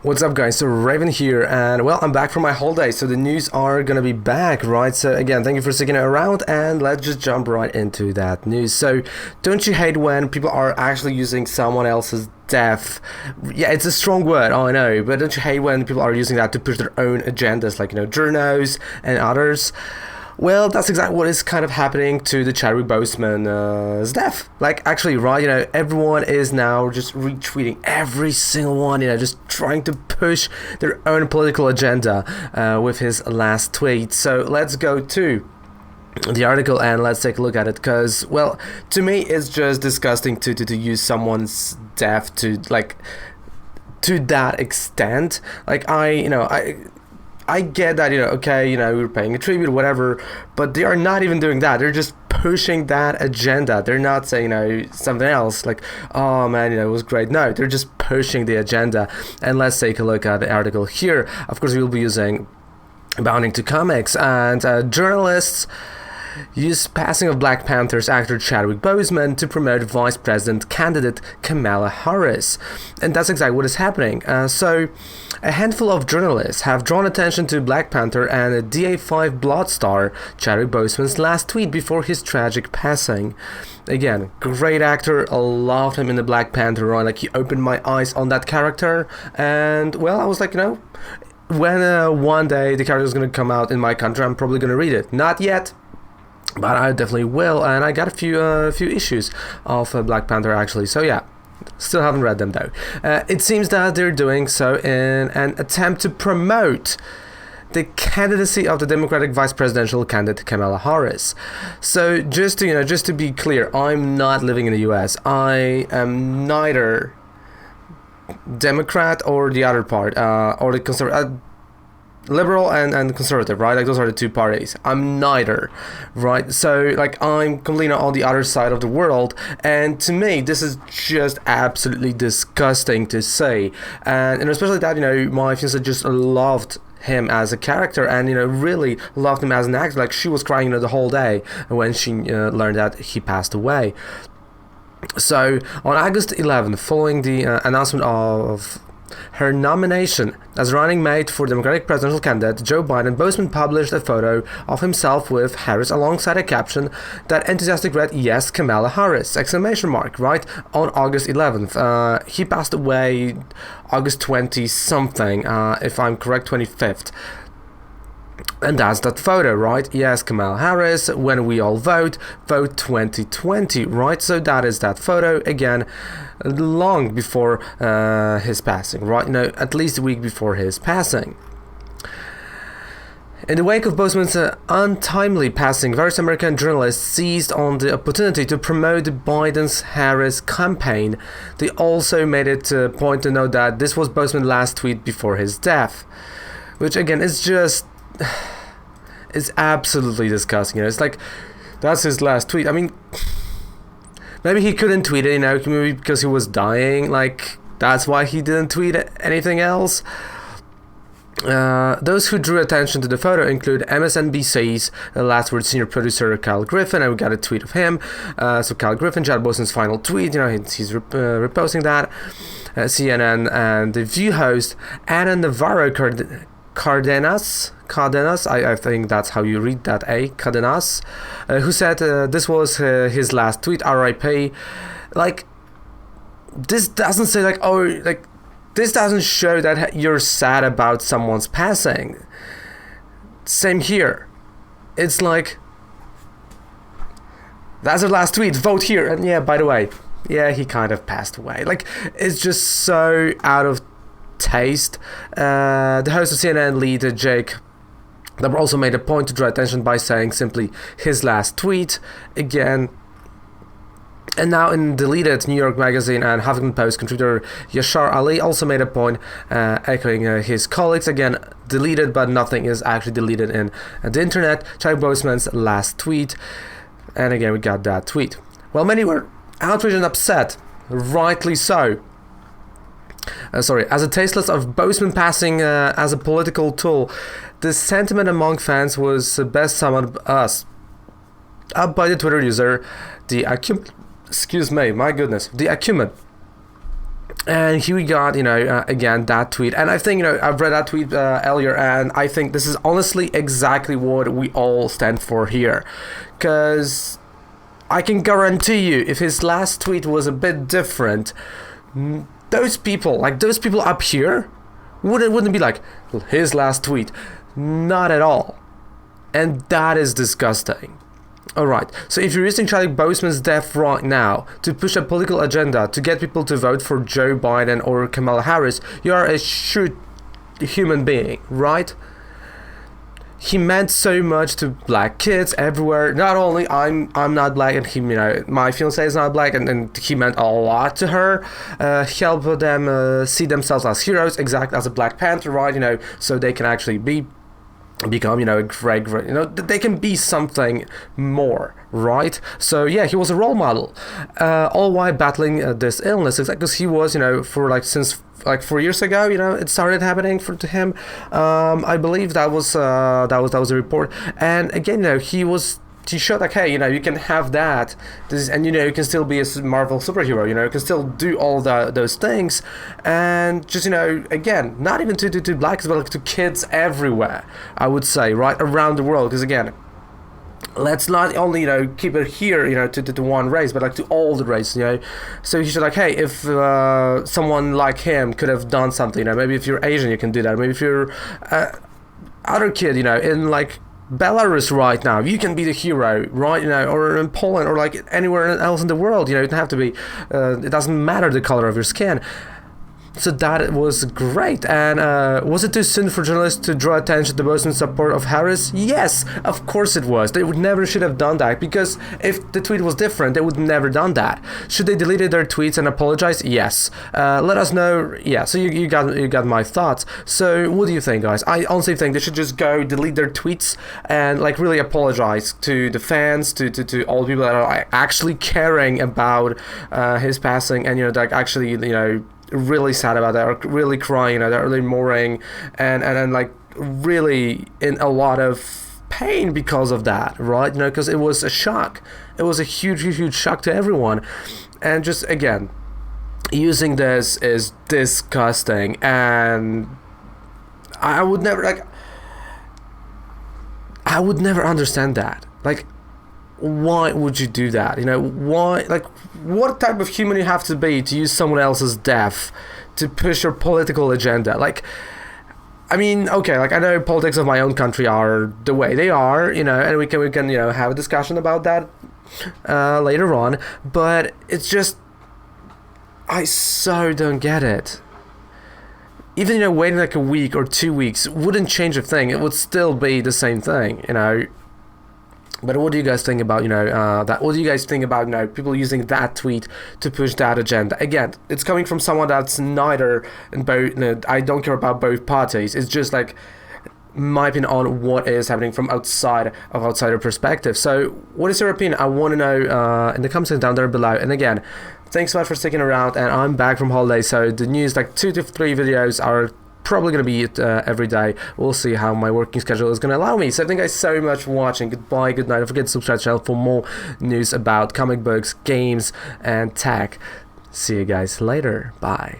What's up, guys? So Raven here, and well, I'm back from my holiday, so the news are gonna be back, right? So again, thank you for sticking around, and let's just jump right into that news. So, don't you hate when people are actually using someone else's death? Yeah, it's a strong word, I know, but don't you hate when people are using that to push their own agendas, like, journos and others? Well, that's exactly what is kind of happening to the Chadwicks Boseman's death. Like, actually, right, everyone is now just retweeting every single one, just trying to push their own political agenda with his last tweet. So let's go to the article and let's take a look at it, because, well, to me, it's just disgusting to use someone's death to that extent. Like, I get that, okay, we're paying a tribute, whatever, but they are not even doing that. They're just pushing that agenda. They're not saying, something else, like, oh man, it was great. No, they're just pushing the agenda. And let's take a look at the article here. Of course, we'll be using Bounding to Comics, and journalists use passing of Black Panther's actor Chadwicks Boseman to promote Vice President candidate Kamala Harris. And that's exactly what is happening. So, a handful of journalists have drawn attention to Black Panther and DA5 Blood star Chadwicks Boseman's last tweet before his tragic passing. Again, great actor, I loved him in the Black Panther run. Like, he opened my eyes on that character, and, well, I was like, when one day the character is going to come out in my country, I'm probably going to read it. Not yet, but I definitely will, and I got a few issues of Black Panther, actually, so yeah. Still haven't read them, though. It seems that they're doing so in an attempt to promote the candidacy of the Democratic vice presidential candidate Kamala Harris. So just to be clear, I'm not living in the US. I am neither Democrat or the other part, or the conservative. Liberal and conservative, right? Like, those are the two parties. I'm neither, right? So, like, I'm completely on the other side of the world, and to me, this is just absolutely disgusting to say, and especially that, my fiance just loved him as a character, and really loved him as an actor. Like, she was crying the whole day when she learned that he passed away. So, on August 11th, following the announcement of her nomination as running mate for Democratic presidential candidate Joe Biden, Boseman published a photo of himself with Harris alongside a caption that enthusiastically read, "Yes, Kamala Harris!" Right? On August 11th. He passed away August 20 something, if I'm correct, 25th. And that's that photo, right? Yes, Kamala Harris, when we all vote 2020, right? So that is that photo, again, long before his passing, right? At least a week before his passing. In the wake of Boseman's untimely passing, various American journalists seized on the opportunity to promote the Biden's-Harris campaign. They also made it a point to note that this was Boseman's last tweet before his death, which, again, is just... it's absolutely disgusting. It's like, that's his last tweet. I mean, maybe he couldn't tweet it, maybe because he was dying. Like, that's why he didn't tweet anything else. Those who drew attention to the photo include MSNBC's Last Word senior producer Kyle Griffin, and we got a tweet of him. So Kyle Griffin, Chad Boseman's final tweet, he's reposting that. CNN and The View host Ana Navarro Cardenas, I think that's how you read that, Cardenas, who said this was his last tweet, RIP. Like, this doesn't say, this doesn't show that you're sad about someone's passing. Same here. It's like, that's her last tweet, vote here, and yeah, by the way, yeah, he kind of passed away. Like, it's just so out of taste. The host of CNN lead, Jake Dabber, also made a point to draw attention by saying simply his last tweet again. And now in deleted New York Magazine and Huffington Post contributor Yashar Ali also made a point echoing his colleagues. Again, deleted, but nothing is actually deleted in the internet. Chadwicks Boseman's last tweet, and again we got that tweet. Well, many were outraged and upset, rightly so. As a tasteless of Boseman passing as a political tool, the sentiment among fans was best summed up by the Twitter user, the Acumen. And here we got, again, that tweet. And I think, I've read that tweet earlier, and I think this is honestly exactly what we all stand for here. Because I can guarantee you, if his last tweet was a bit different, those people up here, wouldn't be like, his last tweet. Not at all. And that is disgusting. Alright, so if you're using Chadwicks Boseman's death right now to push a political agenda to get people to vote for Joe Biden or Kamala Harris, you are a true human being, right? He meant so much to black kids everywhere. Not only I'm not black, and he, my fiance is not black, and he meant a lot to her. He helped them see themselves as heroes, exactly as a Black Panther, right? So they can actually become, a great, they can be something more, right? So yeah, he was a role model, all while battling this illness, because he was, for since 4 years ago, it started happening to him. I believe that was a report, and again, he showed like, hey, you can have that, and you can still be a Marvel superhero, you can still do all those things, and just again, not even to blacks, but to kids everywhere, I would say, right around the world, because again, let's not only keep it here to one race, but to all the races, so he should hey, if someone like him could have done something, maybe if you're Asian you can do that, maybe if you're other kid in Belarus right now, you can be the hero, right? Or in Poland, or anywhere else in the world. It doesn't have to be. It doesn't matter the color of your skin. So that was great. And was it too soon for journalists to draw attention to Boseman's support of Harris? Yes, of course it was. They should have done that, because if the tweet was different, they would never done that. Should they deleted their tweets and apologize? Yes. Let us know. Yeah. So you got my thoughts. So what do you think, guys? I honestly think they should just go delete their tweets and really apologize to the fans, to all the people that are actually caring about his passing, and actually really sad about that, or really crying, they're really mourning, and really in a lot of pain because of that, right? Because it was a shock. It was a huge shock to everyone, and just again, using this is disgusting, and I would never understand that. Why would you do that? Why? What type of human you have to be to use someone else's death to push your political agenda? I mean, okay, I know politics of my own country are the way they are, and we can have a discussion about that later on. But it's just, I so don't get it. Even waiting a week or 2 weeks wouldn't change a thing. It would still be the same thing, But what do you guys think about that? What do you guys think about people using that tweet to push that agenda? Again, it's coming from someone that's neither in both. I don't care about both parties. It's just my opinion on what is happening from outsider perspective. So, what is your opinion? I want to know in the comments down there below. And again, thanks so much for sticking around. And I'm back from holiday, so the news 2 to 3 videos are probably going to be every day. We'll see how my working schedule is going to allow me. So thank you guys so much for watching. Goodbye, good night. Don't forget to subscribe to the channel for more news about comic books, games, and tech. See you guys later. Bye.